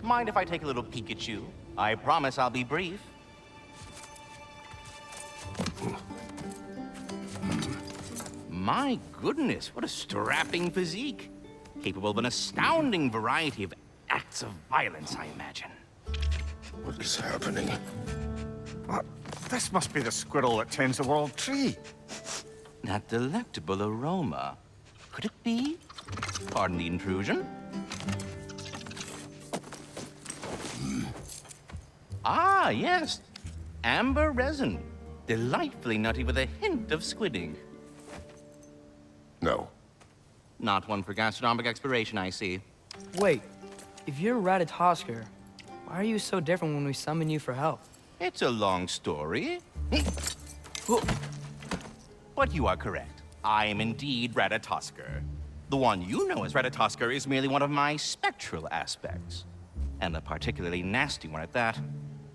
Mind if I take a little peek at you? I promise I'll be brief. My goodness, what a strapping physique. Capable of an astounding variety of acts of violence, I imagine. What is happening? This must be the squirrel that tends the world tree. That delectable aroma. Could it be? Pardon the intrusion. Ah, yes. Amber resin. Delightfully nutty with a hint of squidding. No. Not one for gastronomic exploration, I see. Wait, if you're Ratatosker, why are you so different when we summon you for help? It's a long story. But you are correct. I am indeed Ratatosker. The one you know as Ratatosker is merely one of my spectral aspects. And a particularly nasty one at that.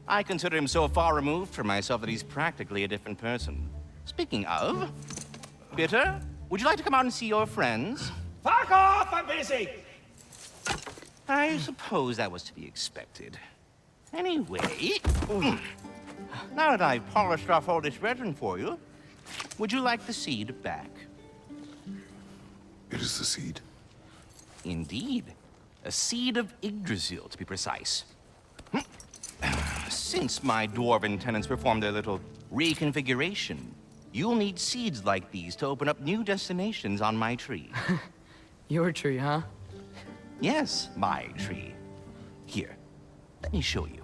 I consider him so far removed from myself that he's practically a different person. Speaking of... Bitter, would you like to come out and see your friends? Fuck off! I'm busy! I suppose that was to be expected. Anyway... Now that I've polished off all this resin for you, would you like the seed back? It is the seed. Indeed. A seed of Yggdrasil, to be precise. Since my dwarven tenants performed their little reconfiguration, you'll need seeds like these to open up new destinations on my tree. Your tree, huh? Yes, my tree. Here, let me show you.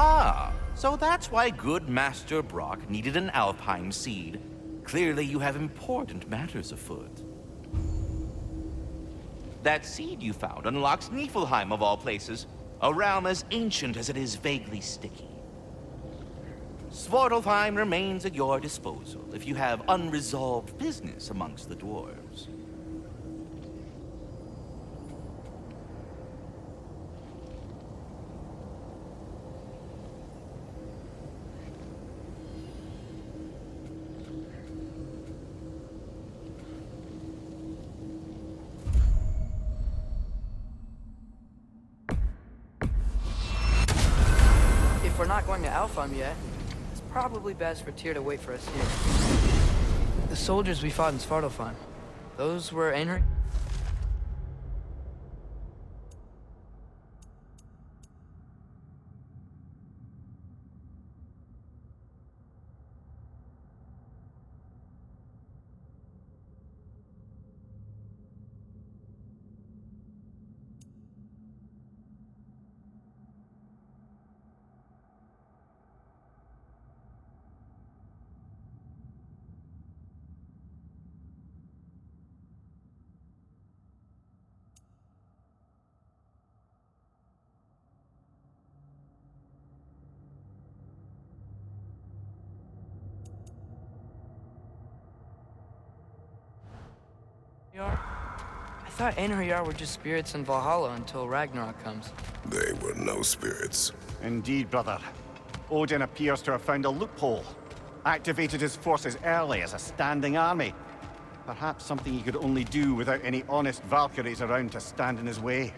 Ah, so that's why good Master Brock needed an Alpine seed. Clearly you have important matters afoot. That seed you found unlocks Niflheim of all places, a realm as ancient as it is vaguely sticky. Svartalfheim remains at your disposal if you have unresolved business amongst the dwarves. If we're not going to Alfheim yet, it's probably best for Tyr to wait for us here. The soldiers we fought in Svartalfheim, those were Einherjar? I thought Einherjar were just spirits in Valhalla until Ragnarok comes. They were no spirits. Indeed, brother. Odin appears to have found a loophole. Activated his forces early as a standing army. Perhaps something he could only do without any honest Valkyries around to stand in his way.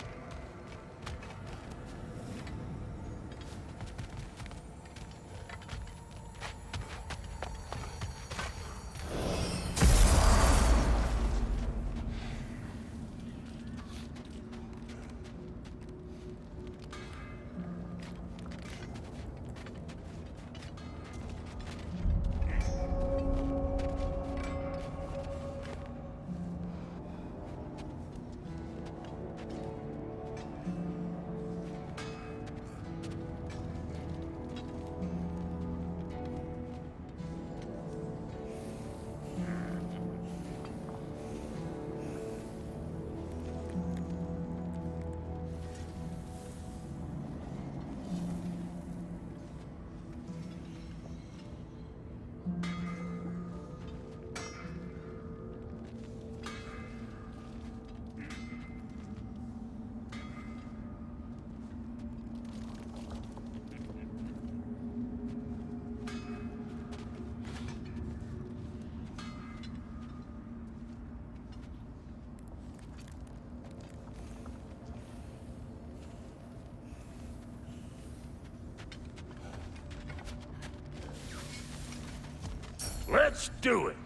Let's do it.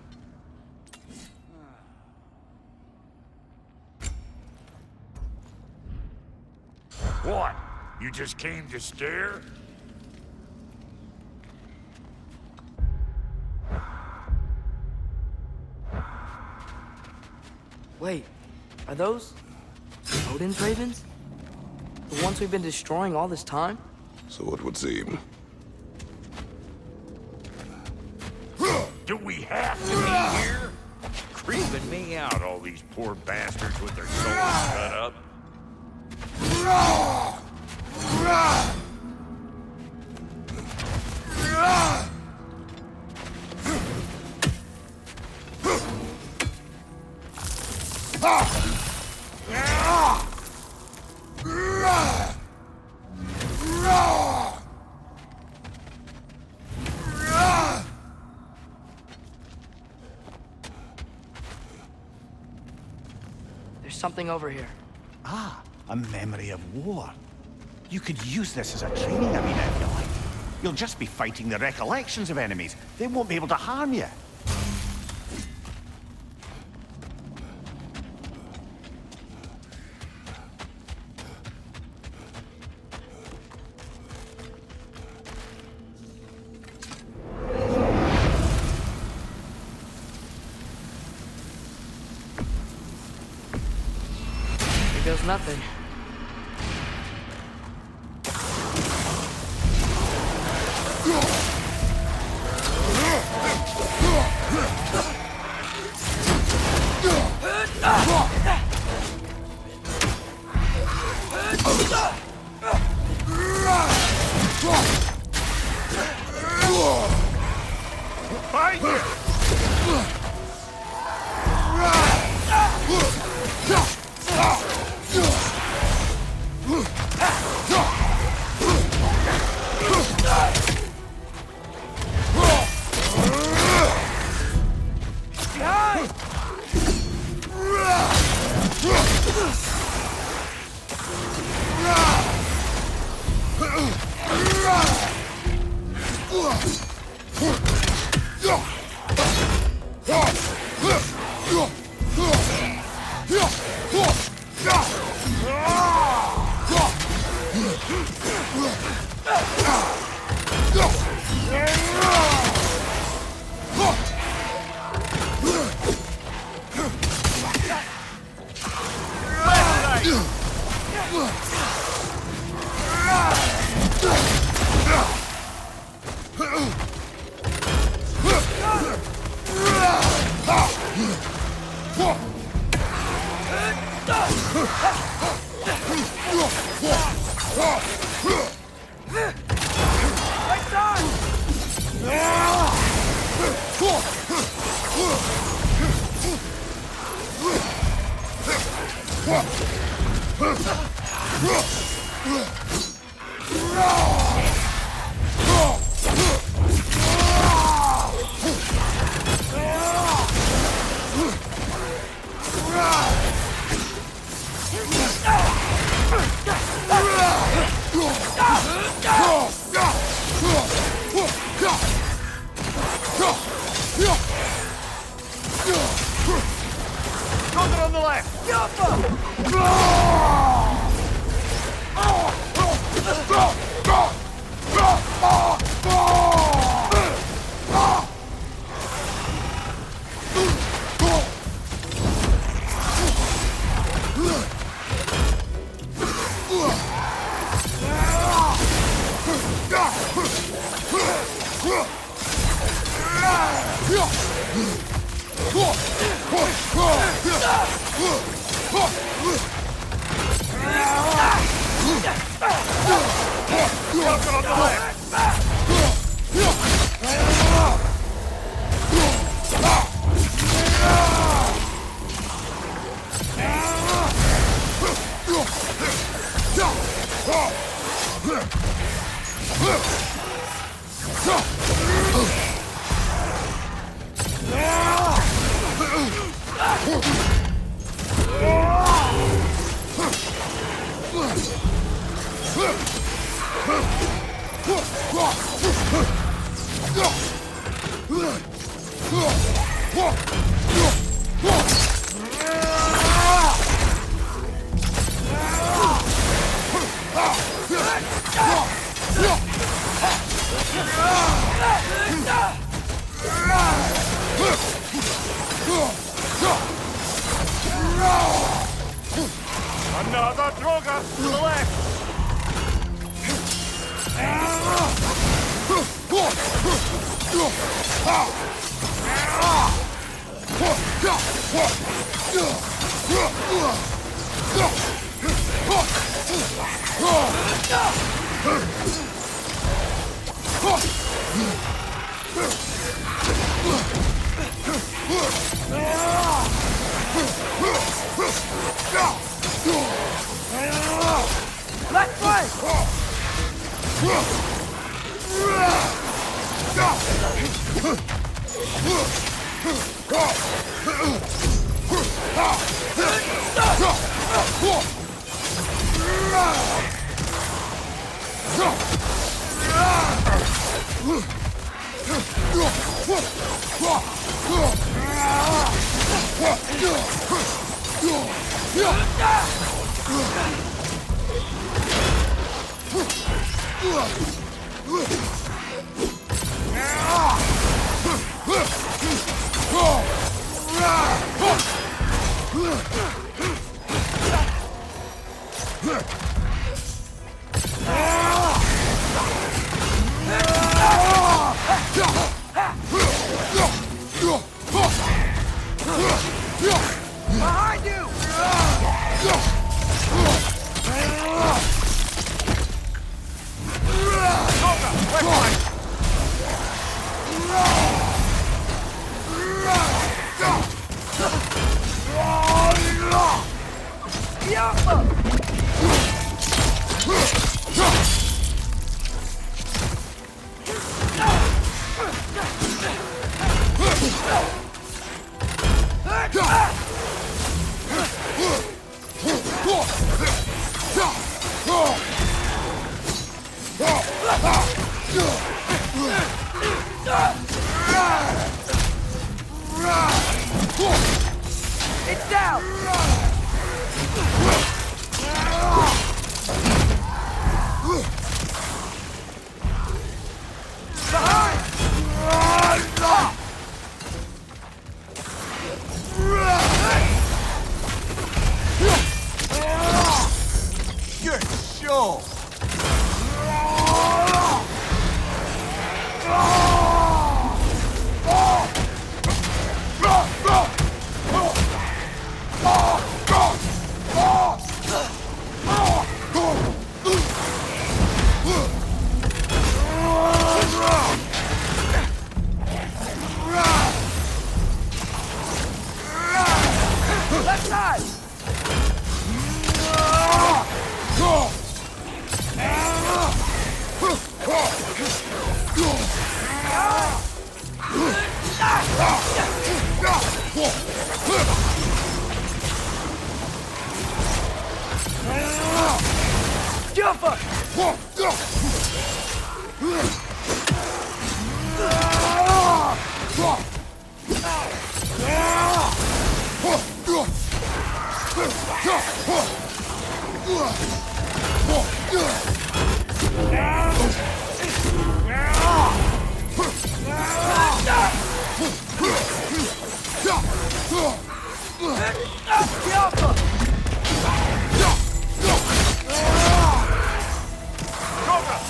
What? You just came to stare? Wait, are those Odin's ravens? The ones we've been destroying all this time? So it would seem. Do we have to be here? Creeping me out, all these poor bastards with their souls cut up. There's something over here. Ah, a memory of war. You could use this as a training arena if you like. You'll just be fighting the recollections of enemies. They won't be able to harm you. Here goes nothing. Shoulder on the left! Shoulder on the left! Another Droga to the left! Left flank! Behind you! It's down! Good show! Left side! Jumper!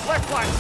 Left flank!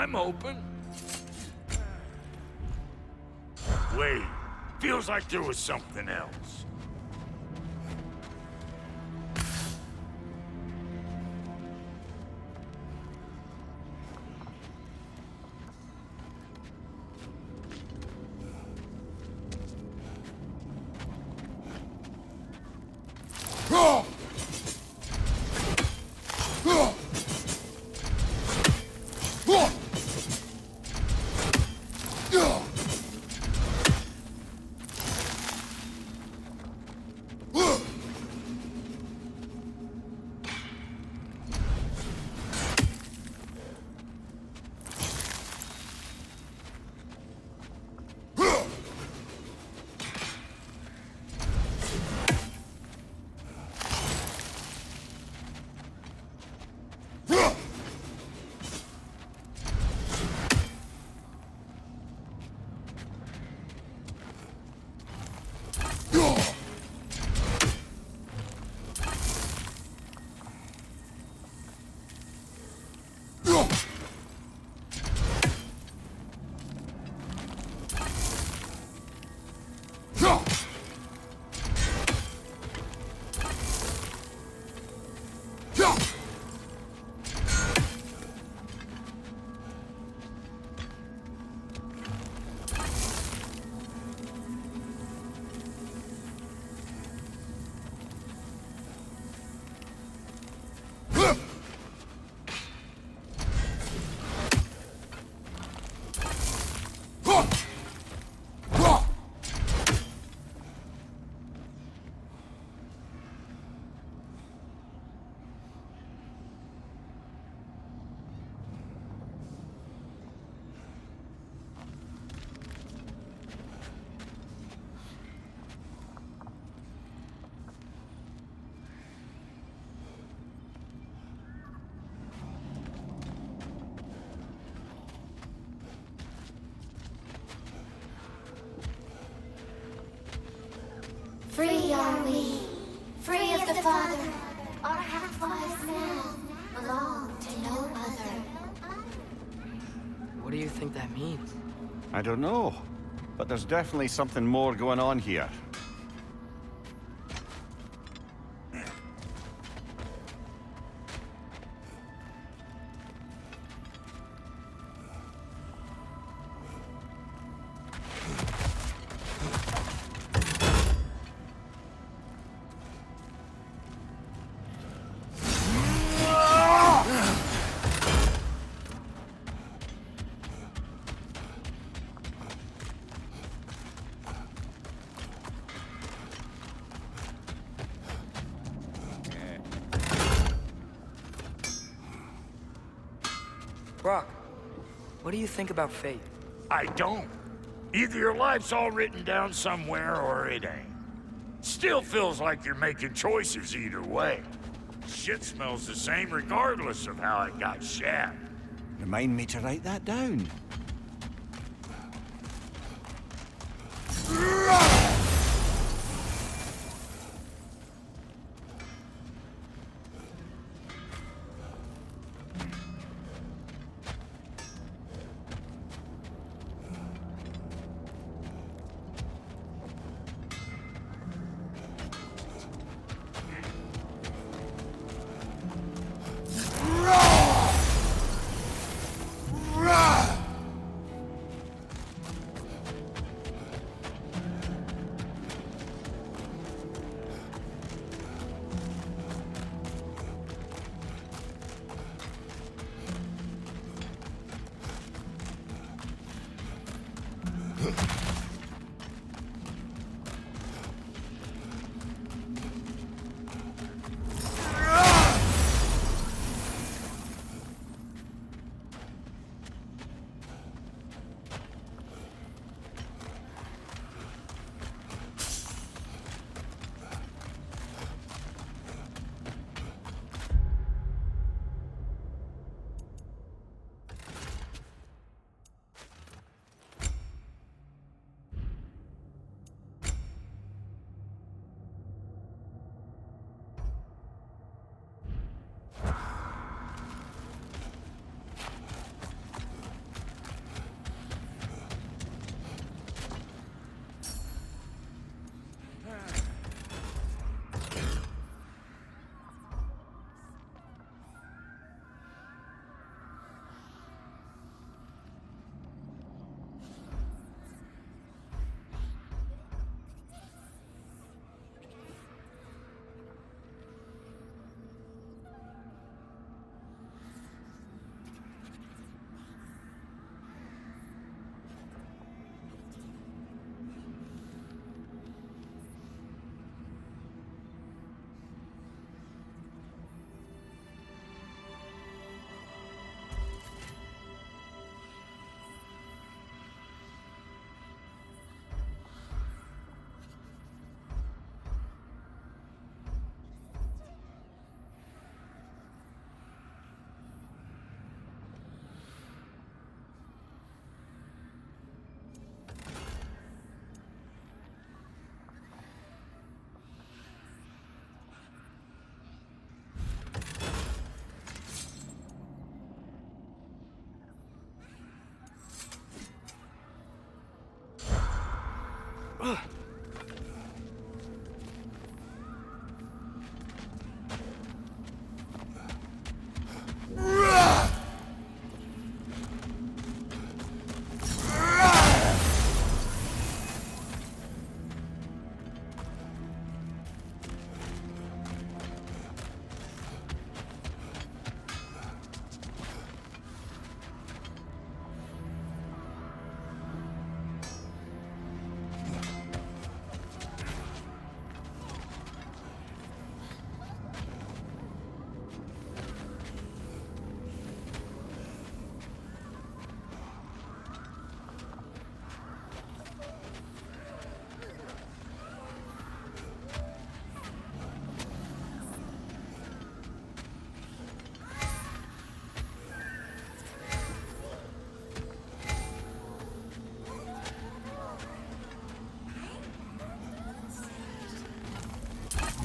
I'm open. Wait, feels like there was something else. Free are we, free of the Father. Our half-wise man belong to no other. What do you think that means? I don't know, but there's definitely something more going on here. Brock, what do you think about fate? I don't. Either your life's all written down somewhere or it ain't. Still feels like you're making choices either way. Shit smells the same regardless of how it got shapped. Remind me to write that down.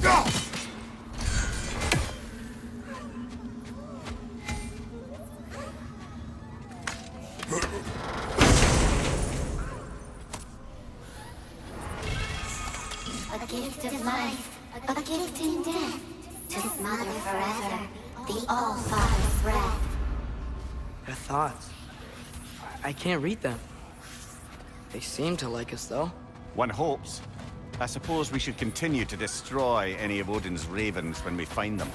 A gift of life, a gift in death, to smother forever the All-Father's breath. Their thoughts. I can't read them. They seem to like us, though. One hopes. I suppose we should continue to destroy any of Odin's ravens when we find them.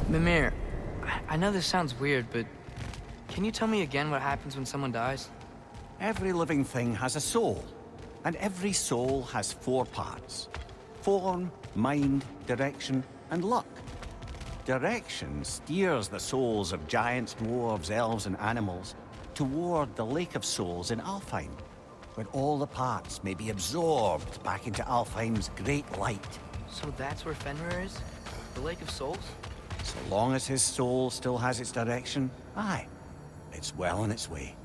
Mimir, I know this sounds weird, but can you tell me again what happens when someone dies? Every living thing has a soul, and every soul has 4 parts. Form, mind, direction, and luck. Direction steers the souls of giants, dwarves, elves, and animals toward the Lake of Souls in Alfheim, where all the parts may be absorbed back into Alfheim's great light. So that's where Fenrir is? The Lake of Souls? So long as his soul still has its direction, aye, it's well on its way.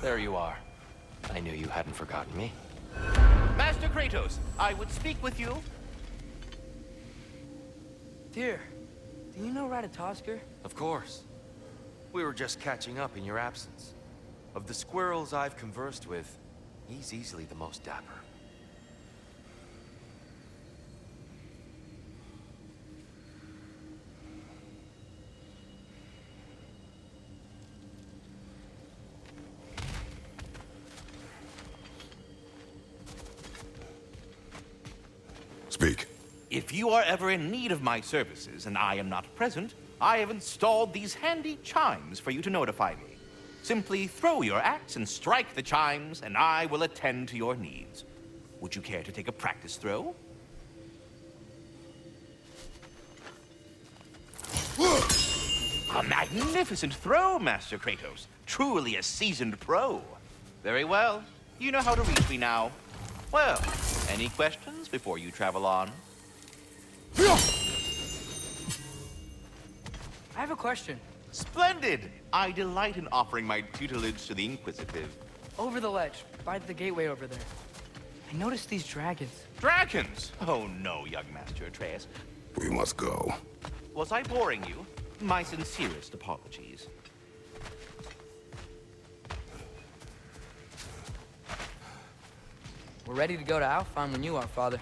There you are. I knew you hadn't forgotten me. Master Kratos, I would speak with you. Tyr, do you know Ratatoskr? Of course. We were just catching up in your absence. Of the squirrels I've conversed with, he's easily the most dapper. Speak. If you are ever in need of my services and I am not present, I have installed these handy chimes for you to notify me. Simply throw your axe and strike the chimes, and I will attend to your needs. Would you care to take a practice throw? A magnificent throw, Master Kratos. Truly a seasoned pro. Very well. You know how to reach me now. Well, any questions before you travel on? I have a question. Splendid! I delight in offering my tutelage to the inquisitive. Over the ledge, by the gateway over there. I noticed these dragons. Dragons! Oh no, young Master Atreus. We must go. Was I boring you? My sincerest apologies. We're ready to go to Alfheim when you are, Father.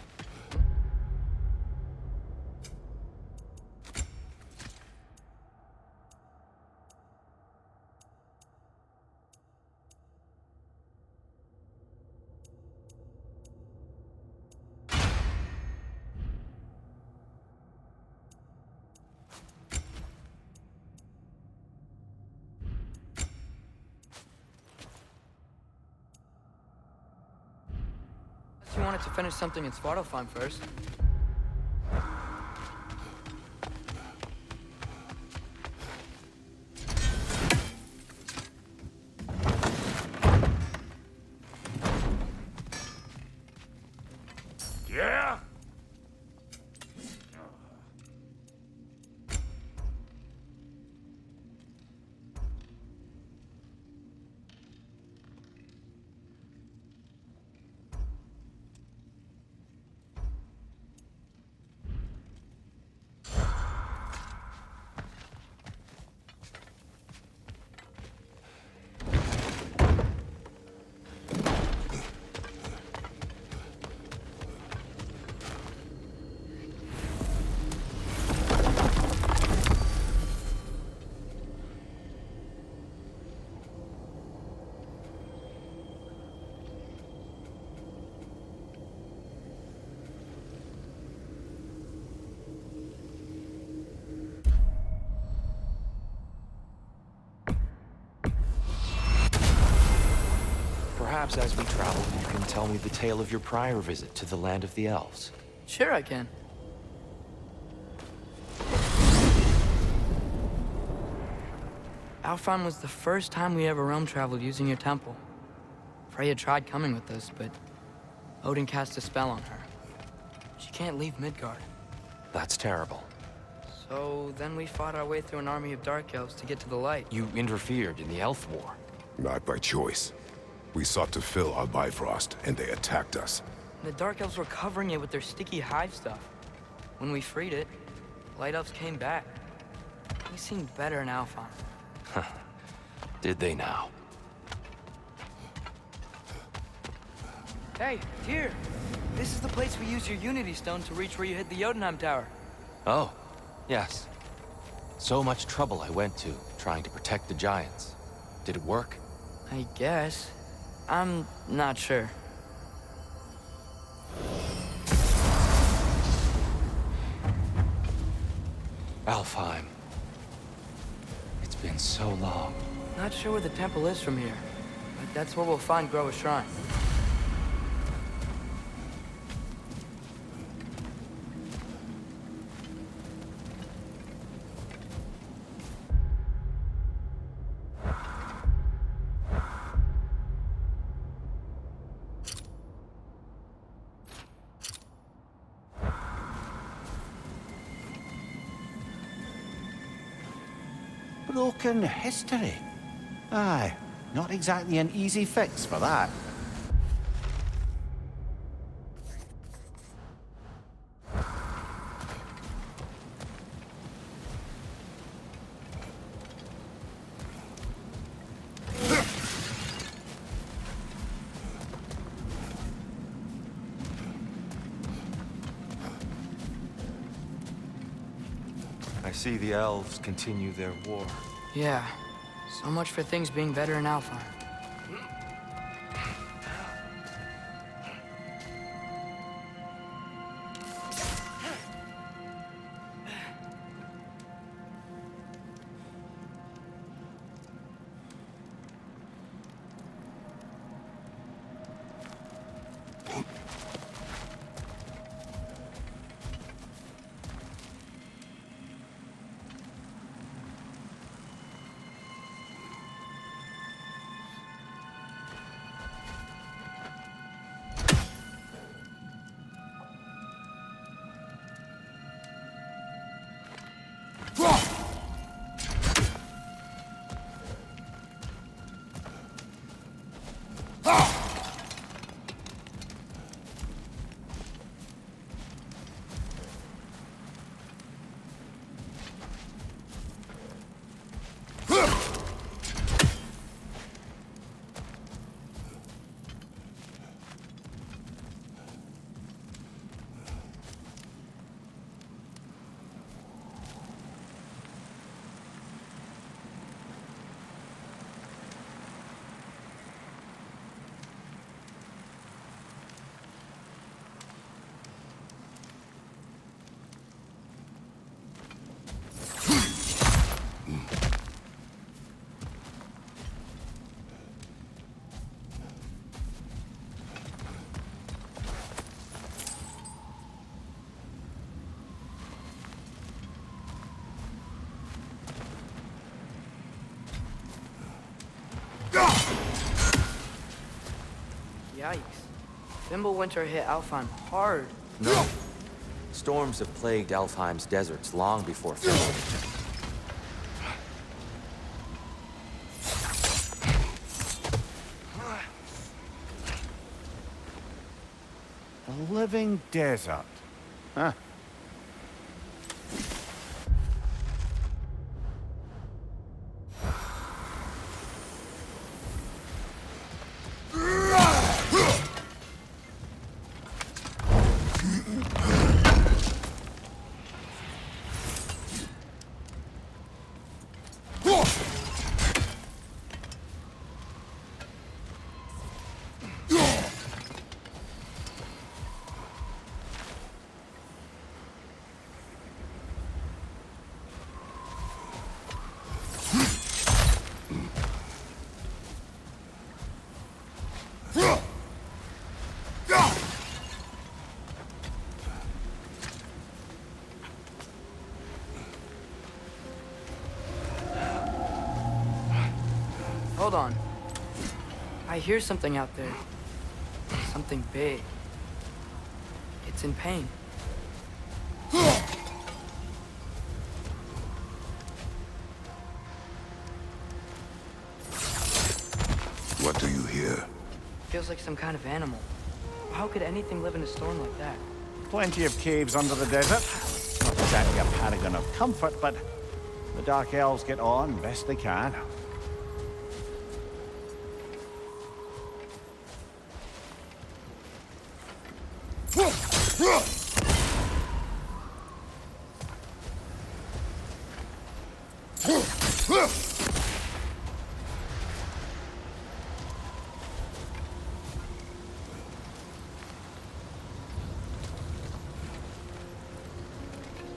You wanted to finish something in Svartalfheim first. Yeah? Perhaps as we travel, you can tell me the tale of your prior visit to the land of the elves. Sure I can. Alfheim was the first time we ever realm traveled using your temple. Freya tried coming with us, but Odin cast a spell on her. She can't leave Midgard. That's terrible. So then we fought our way through an army of dark elves to get to the light. You interfered in the Elf War. Not by choice. We sought to fill our Bifrost, and they attacked us. The dark elves were covering it with their sticky hive stuff. When we freed it, light elves came back. They seemed better in Alfheim. Did they now? Hey, here! This is the place we used your Unity Stone to reach where you hit the Jotunheim Tower. Oh, yes. So much trouble I went to, trying to protect the giants. Did it work? I guess. I'm not sure. Alfheim. It's been so long. Not sure where the temple is from here, but that's where we'll find Groa's shrine. Broken history. Aye, Not exactly an easy fix for that. I see the elves continue their war. Yeah, so much for things being better in Alfheim. Yikes. Fimbulwinter hit Alfheim hard. No. Storms have plagued Alfheim's deserts long before Fimbulwinter. A living desert. Huh. Hold on. I hear something out there. Something big. It's in pain. What do you hear? Feels like some kind of animal. How could anything live in a storm like that? Plenty of caves under the desert. Not exactly a paragon of comfort, but the Dark Elves get on best they can.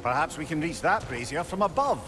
Perhaps we can reach that brazier from above.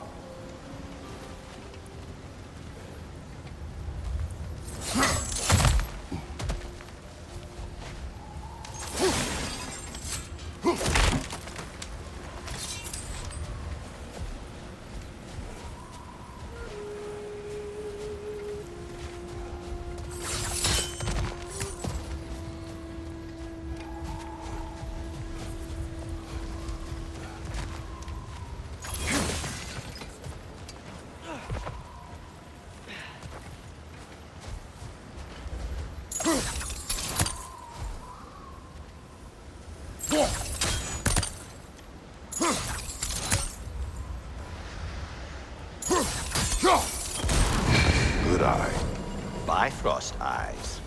Bifrost eyes.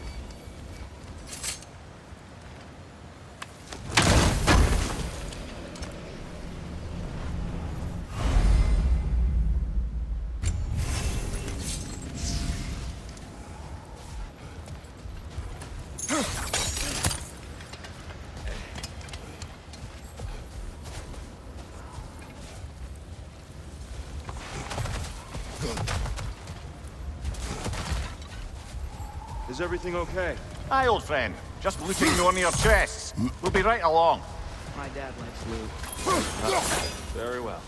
Is everything okay? Aye, old friend. Just looting one of your chests. We'll be right along. My dad likes loot. Very well.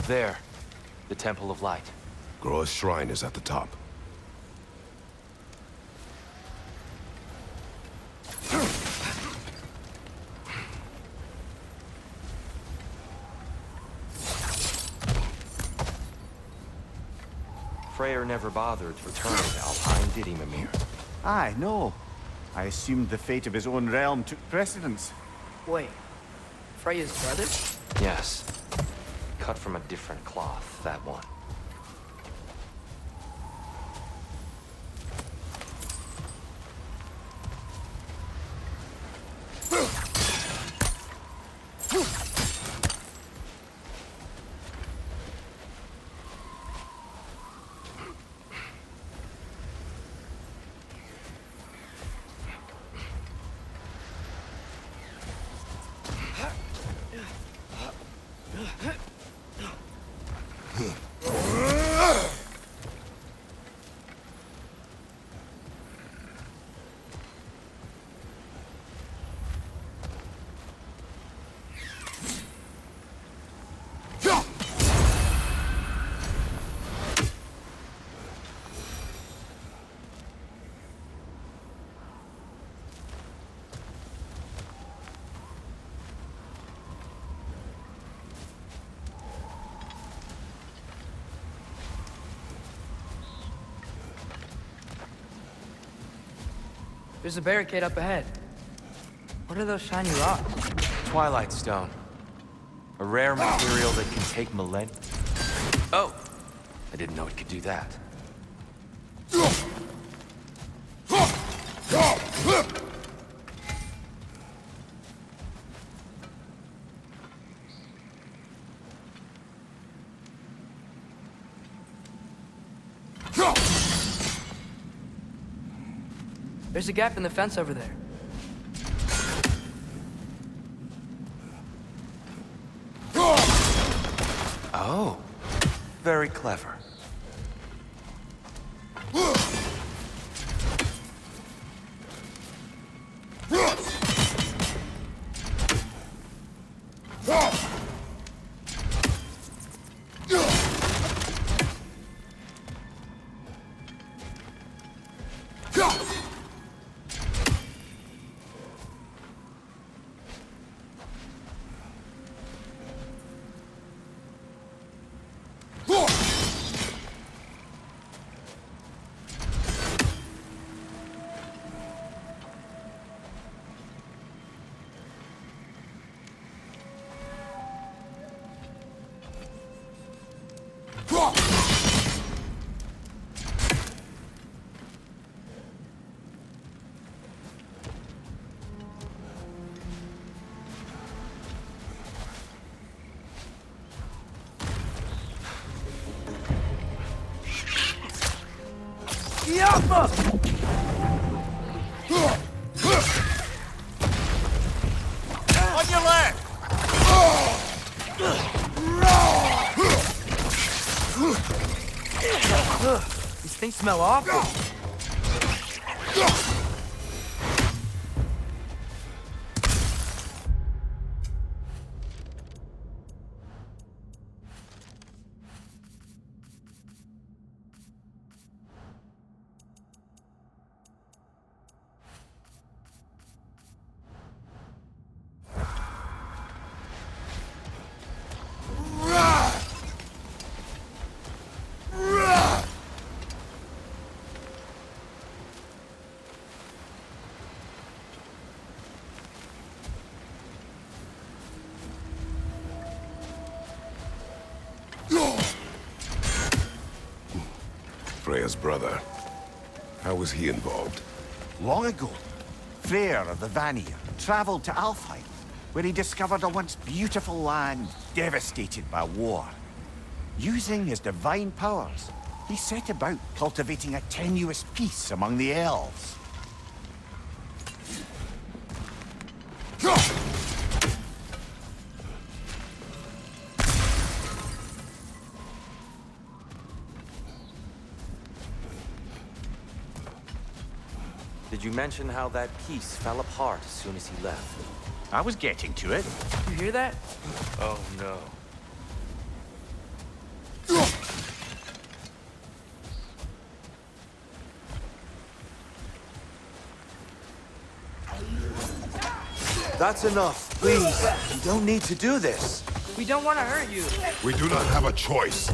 There. The Temple of Light. Groa's shrine is at the top. Freyr never bothered returning to Alpine, did he, Mimir? Aye, no. I assumed the fate of his own realm took precedence. Wait, Freya's brother? Yes. Cut from a different cloth, that one. There's a barricade up ahead. What are those shiny rocks? Twilight Stone. A rare material that can take millennia. Oh! I didn't know it could do that. There's a gap in the fence over there. Oh. Very clever. On your left! These things smell awful. Freya's brother. How was he involved? Long ago, Freyr of the Vanir traveled to Alfheim, where he discovered a once beautiful land devastated by war. Using his divine powers, he set about cultivating a tenuous peace among the elves. Did you mention how that piece fell apart as soon as he left? I was getting to it. You hear that? Oh no. That's enough, please. You don't need to do this. We don't want to hurt you. We do not have a choice.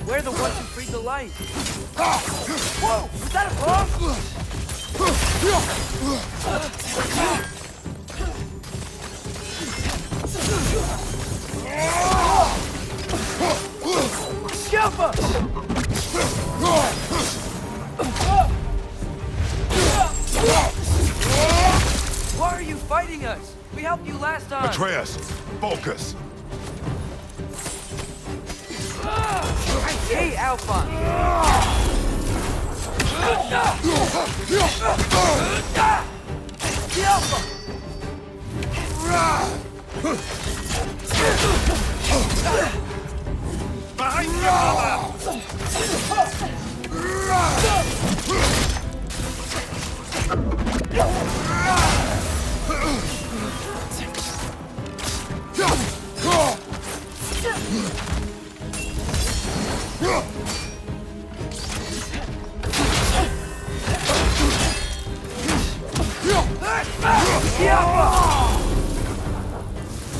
We're the ones who freed the light. Whoa! Was that a Scalpa! Why are you fighting us? We helped you last time. Atreus, focus. I hate Alphonse. The Alpha! Behind you, brother!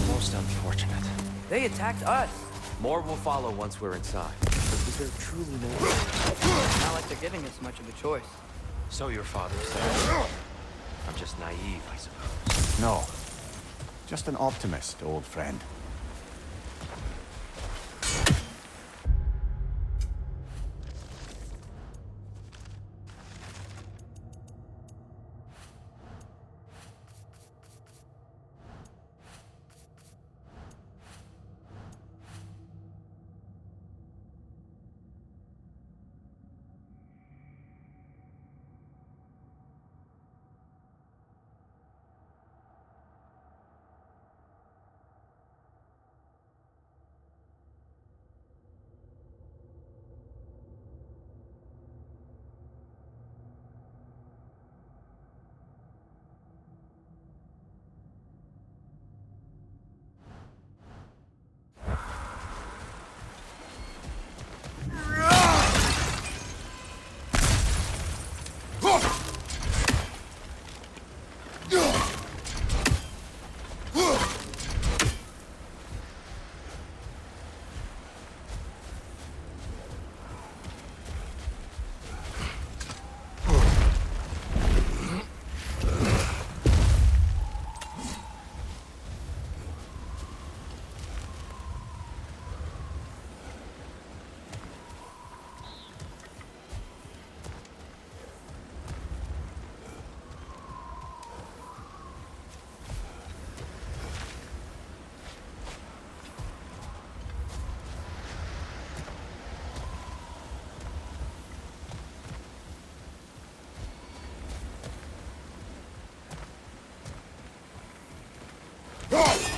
Most unfortunate. They attacked us. More will follow once we're inside. Is there truly no... Not like they're giving us much of a choice. So your father said. I'm just naive, I suppose. No. Just an optimist, old friend.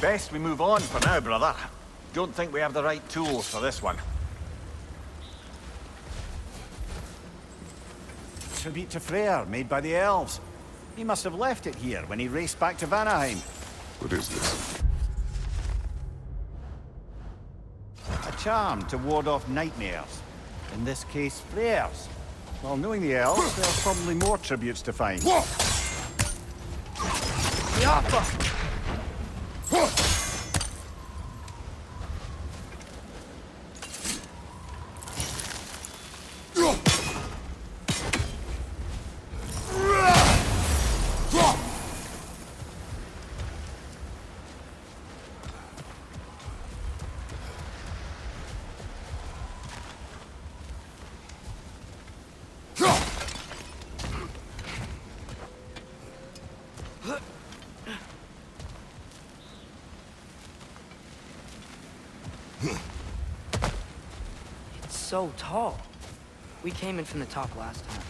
Best we move on for now, brother. Don't think we have the right tools for this one. Tribute to Freyr, made by the elves. He must have left it here when he raced back to Vanaheim. What is this? A charm to ward off nightmares. In this case, Freyr's. Well, knowing the elves, there's probably more tributes to find. The Alpha! so tall. We came in from the top last time.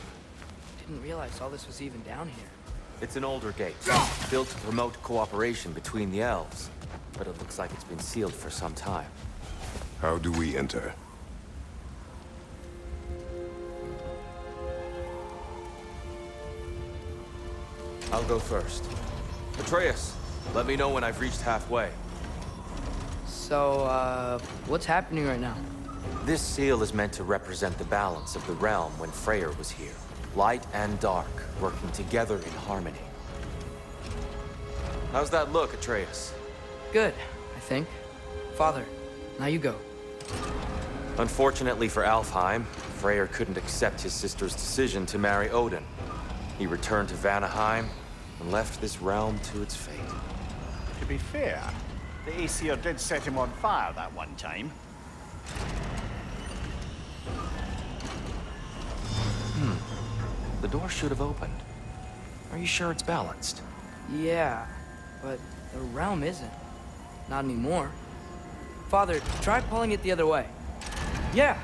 Didn't realize all this was even down here. It's an older gate, built to promote cooperation between the elves. But it looks like it's been sealed for some time. How do we enter? I'll go first. Atreus, let me know when I've reached halfway. So, what's happening right now? This seal is meant to represent the balance of the realm when Freyr was here. Light and dark, working together in harmony. How's that look, Atreus? Good, I think. Father, now you go. Unfortunately for Alfheim, Freyr couldn't accept his sister's decision to marry Odin. He returned to Vanaheim and left this realm to its fate. To be fair, the Aesir did set him on fire that one time. The door should have opened. Are you sure it's balanced? Yeah, but the realm isn't. Not anymore. Father, try pulling it the other way. Yeah!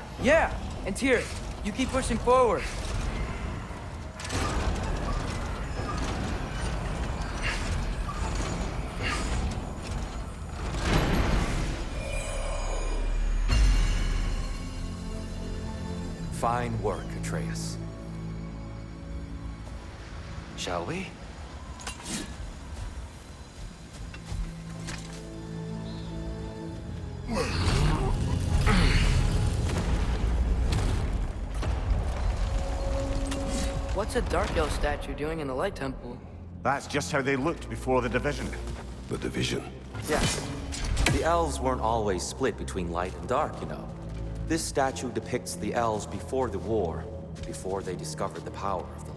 And Tyr, you keep pushing forward. Fine work, Atreus. Shall we? What's a Dark Elf statue doing in the Light Temple? That's just how they looked before the division. The division. Yes. The elves weren't always split between light and dark, you know. This statue depicts the elves before the war, before they discovered the power of the light.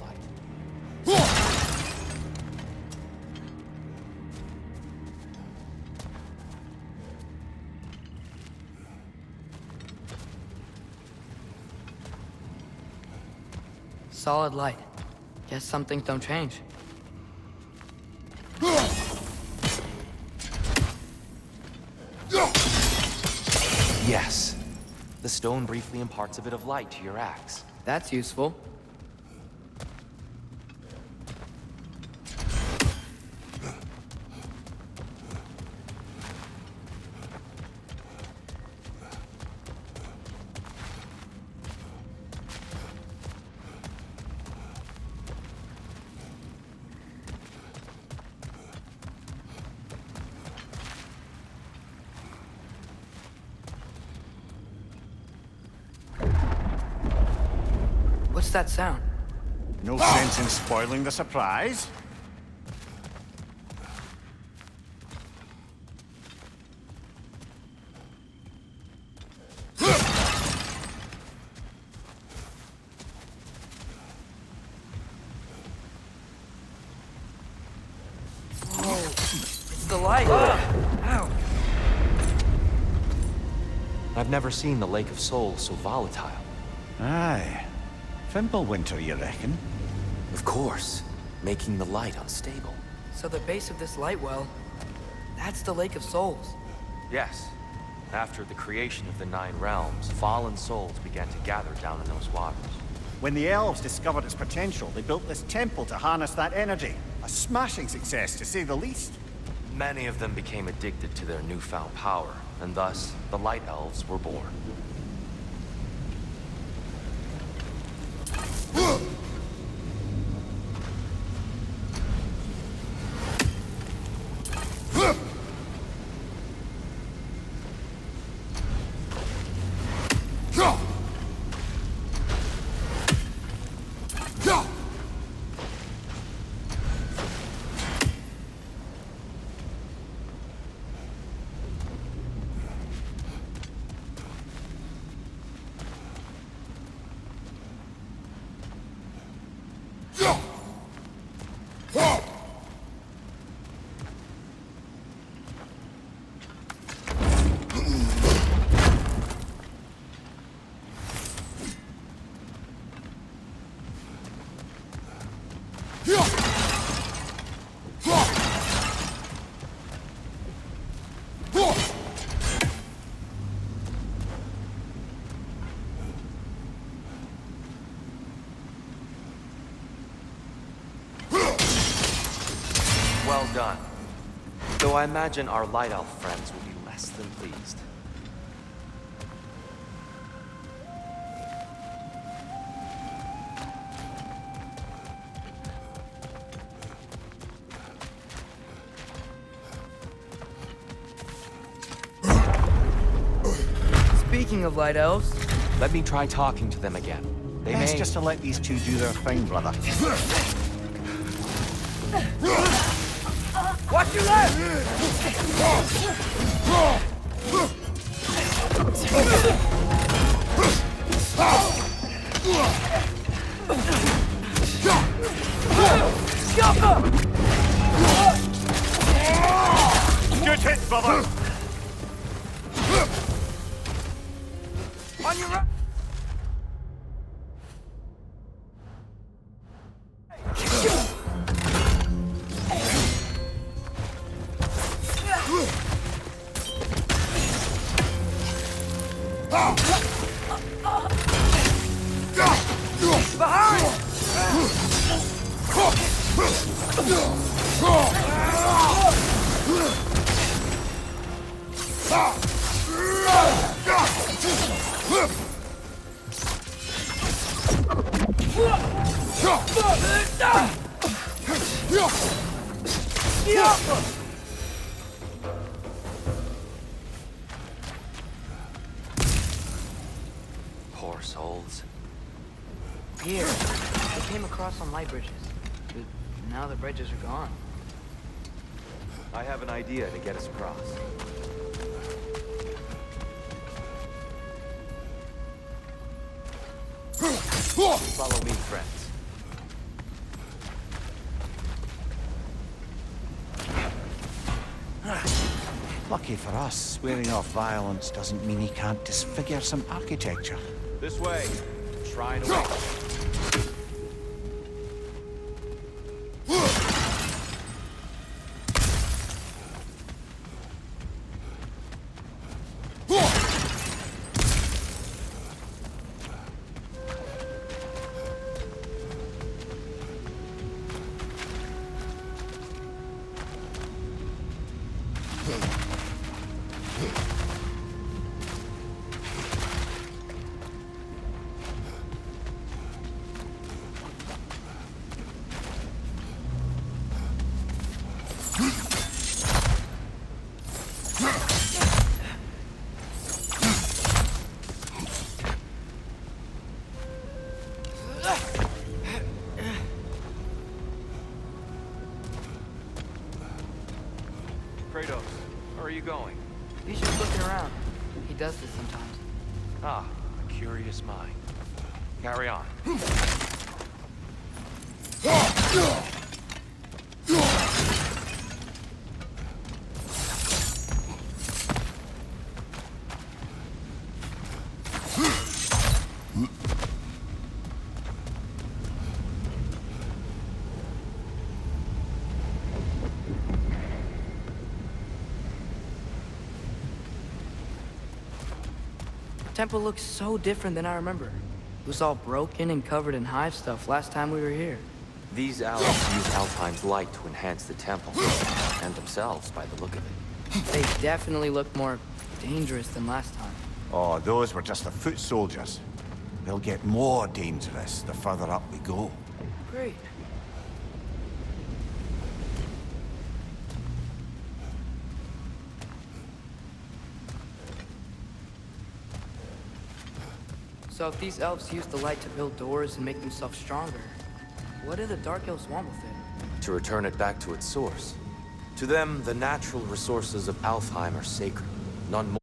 Solid light. Guess some things don't change. Yes. The stone briefly imparts a bit of light to your axe. That's useful. What's that sound? No sense in spoiling the surprise. It's the light! Ow! I've never seen the Lake of Souls so volatile. Aye. Fimbulwinter, you reckon? Of course, making the light unstable. So the base of this light well, that's the Lake of Souls. Yes. After the creation of the Nine Realms, fallen souls began to gather down in those waters. When the elves discovered its potential, they built this temple to harness that energy. A smashing success, to say the least. Many of them became addicted to their newfound power, and thus, the Light Elves were born. done. Though I imagine our Light Elf friends will be less than pleased. Speaking of Light Elves, Let me try talking to them again. They Best may... just to let these two do their thing, brother. watch your left! Good hit, brother! On your right! Poor souls. Here, they came across some light bridges. But now the bridges are gone. I have an idea to get us across. Follow me, friends. Lucky for us, swearing off violence doesn't mean he can't disfigure some architecture. This way. Shrine away. Kratos, where are you going? He's just looking around. He does this sometimes. Ah, a curious mind. Carry on. The temple looks so different than I remember. It was all broken and covered in hive stuff last time we were here. These elves use Alphine's light to enhance the temple, and themselves by the look of it. They definitely look more dangerous than last time. Oh, those were just the foot soldiers. They'll get more dangerous the further up we go. Great. So if these elves use the light to build doors and make themselves stronger, what do the Dark Elves want with it? To return it back to its source. To them, the natural resources of Alfheim are sacred, none more.